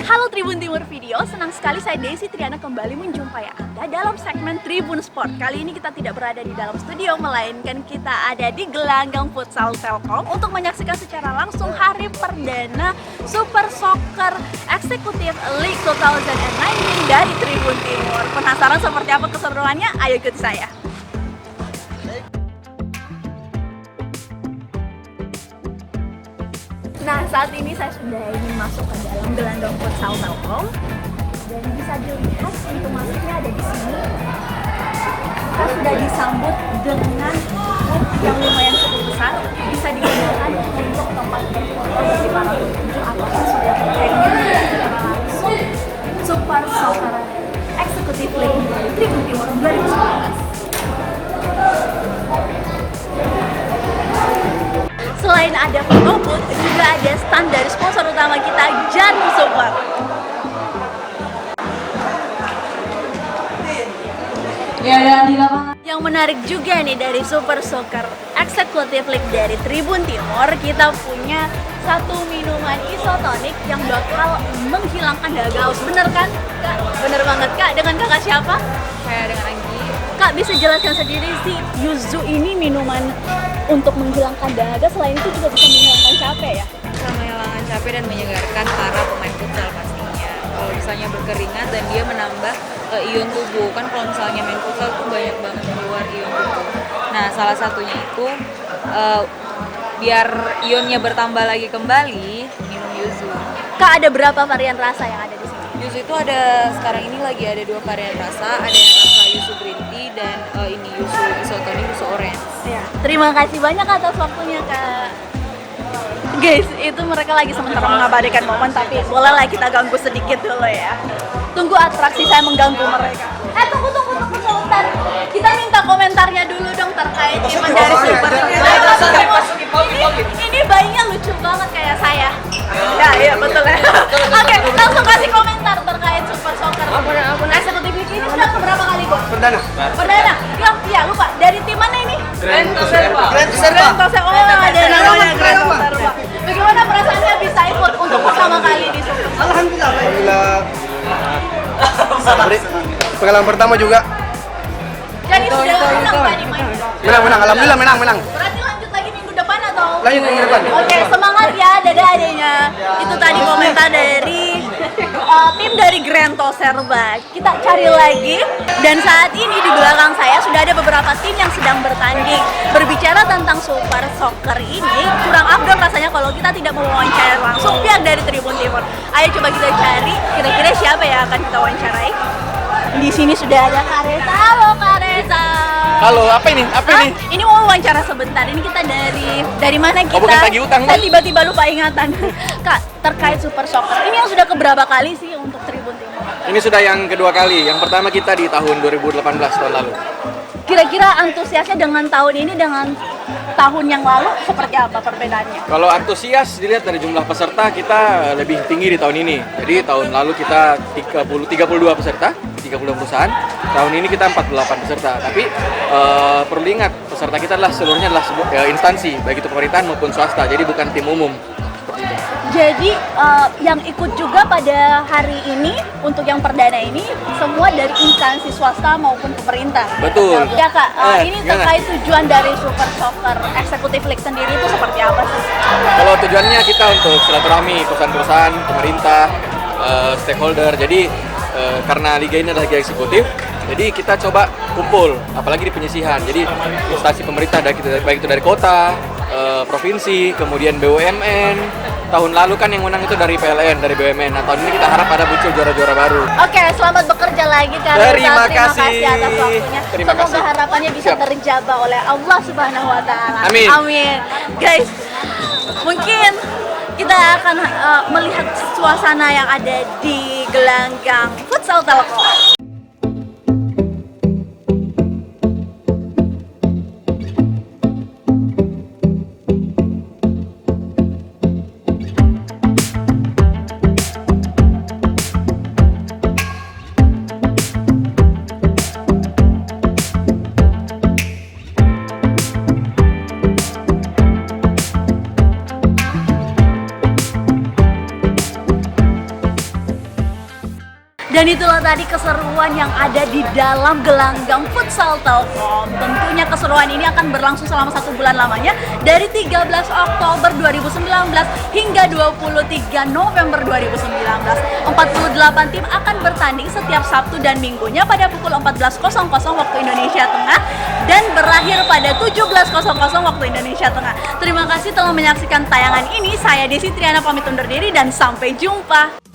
Halo Tribun Timur Video, senang sekali saya Desi Triana kembali menjumpai Anda dalam segmen Tribun Sport. Kali ini kita tidak berada di dalam studio, melainkan kita ada di gelanggang futsal Telkom untuk menyaksikan secara langsung hari perdana Super Soccer Executive League 2019 dari Tribun Timur. Penasaran seperti apa keseruannya? Ayo ikuti saya. Nah, saat ini saya sudah ingin masuk ke dalam gelanggang futsal Telkom dan bisa dilihat pintu masuknya ada di sini. Kita sudah disambut dengan yang lumayan cukup besar, bisa digunakan untuk tempat berfoto bagi para pengunjung ataupun sudah terkait secara langsung Super Soccer Executive League dari Tribun Timur 2019. Selain ada foto booth, juga ada stand dari sponsor utama kita, Janu Super. Ya, dan di lapangan. Yang menarik juga nih dari Super Soccer Executive League dari Tribun Timur, kita punya satu minuman isotonik yang bakal menghilangkan dahaga haus. Bener kan, Kak? Bener banget, Kak. Dengan kakak siapa? Saya dengan Anggi. Kak, bisa jelaskan sendiri sih, yuzu ini minuman untuk menghilangkan dahaga, selain itu juga bisa menghilangkan capek ya? Bisa menghilangkan capek dan menyegarkan para pemain futsal pastinya. Kalau misalnya berkeringat dan dia menambah ion tubuh, kan kalau misalnya main futsal tuh banyak banget keluar ion tubuh. Nah, salah satunya itu biar ionnya bertambah lagi kembali, minum yuzu. Kak, ada berapa varian rasa yang ada di sini? Yuzu itu ada, sekarang ini lagi ada 2 varian rasa, ada yang rasa yuzu green tea dan ini yuzu isotonik, yuzu orange. Ya, terima kasih banyak atas waktunya, Kak. Guys, itu mereka lagi sementara mengabadikan momen, tapi bolehlah kita ganggu sedikit dulu ya. Tunggu atraksi saya mengganggu mereka. Tunggu sebentar. Kita minta komentarnya dulu dong terkait tim dari Super. Ini bayinya lucu banget kayak saya. Ya, iya betul ya. Oke, langsung kasih komentar terkait Super Soccer Executive League ini sudah keberapa kali, Bos? Perdana. Ya, lupa. Dari tim mana ini? Grento Serba. Oh, ada namanya Grento Serba. Bagaimana perasaannya bisa ikut untuk pertama kali di Super? Alhamdulillah. Pengalaman pertama juga. Jadi sudah menang tadi main. Menang. Alhamdulillah menang. Berarti lanjut lagi minggu depan atau? Lanjut minggu depan. Oke, semangat ya adek-adeknya. Itu tadi komentar dari tim dari Grento Serba. Kita cari lagi. Dan saat ini di belakang saya sudah ada beberapa tim yang sedang bertanding. Berbicara tentang Super Soccer ini, kurang afdol rasanya kalau kita tidak mewawancara langsung pihak dari Tribun Timur. Ayo coba kita cari kira-kira siapa yang akan kita wawancarai. Di sini sudah ada Kak Reza. Halo Kak Reza. Halo, apa ini? Ini mau wawancara sebentar. Ini kita dari mana kita? bukan tagih utang, Saya tiba-tiba lupa ingatan. Kak, terkait Super Soccer. Ini yang sudah keberapa kali sih untuk Tribun Timur? Ini sudah yang kedua kali. Yang pertama kita di tahun 2018 tahun lalu. Kira-kira antusiasnya dengan tahun ini dengan tahun yang lalu seperti apa perbedaannya? Kalau antusias dilihat dari jumlah peserta kita lebih tinggi di tahun ini. Jadi tahun lalu kita 32 peserta, 30 perusahaan. Tahun ini kita 48 peserta. Tapi perlu diingat peserta kita adalah seluruhnya adalah instansi, baik itu pemerintahan maupun swasta. Jadi bukan tim umum. Jadi yang ikut juga pada hari ini untuk yang perdana ini semua dari instansi swasta maupun pemerintah. Betul. Ya Kak, ini gimana? terkait tujuan dari Super Soccer Executive League sendiri itu seperti apa sih? Kalau tujuannya kita untuk silaturahmi perusahaan-perusahaan, pemerintah, stakeholder. Jadi karena liga ini adalah liga eksekutif, jadi kita coba kumpul, apalagi di penyisihan. Jadi instansi pemerintah baik itu dari kota, provinsi, kemudian BUMN. Tahun lalu kan yang menang itu dari PLN, dari BUMN. Nah, tahun ini kita harap ada muncul juara-juara baru. Oke, selamat bekerja lagi Kak Reza. Terima kasih atas waktunya. Terima Semoga kasih. harapannya bisa Siap. terjabah oleh Allah Subhanahu wa taala. Amin. Guys, mungkin kita akan melihat suasana yang ada di gelanggang futsal Telkom. Dan itulah tadi keseruan yang ada di dalam gelanggang futsal Telkom. Tentunya keseruan ini akan berlangsung selama 1 bulan lamanya dari 13 Oktober 2019 hingga 23 November 2019. 48 tim akan bertanding setiap Sabtu dan Minggunya pada pukul 14.00 waktu Indonesia Tengah dan berakhir pada 17.00 waktu Indonesia Tengah. Terima kasih telah menyaksikan tayangan ini. Saya Desi Triana pamit undur diri dan sampai jumpa.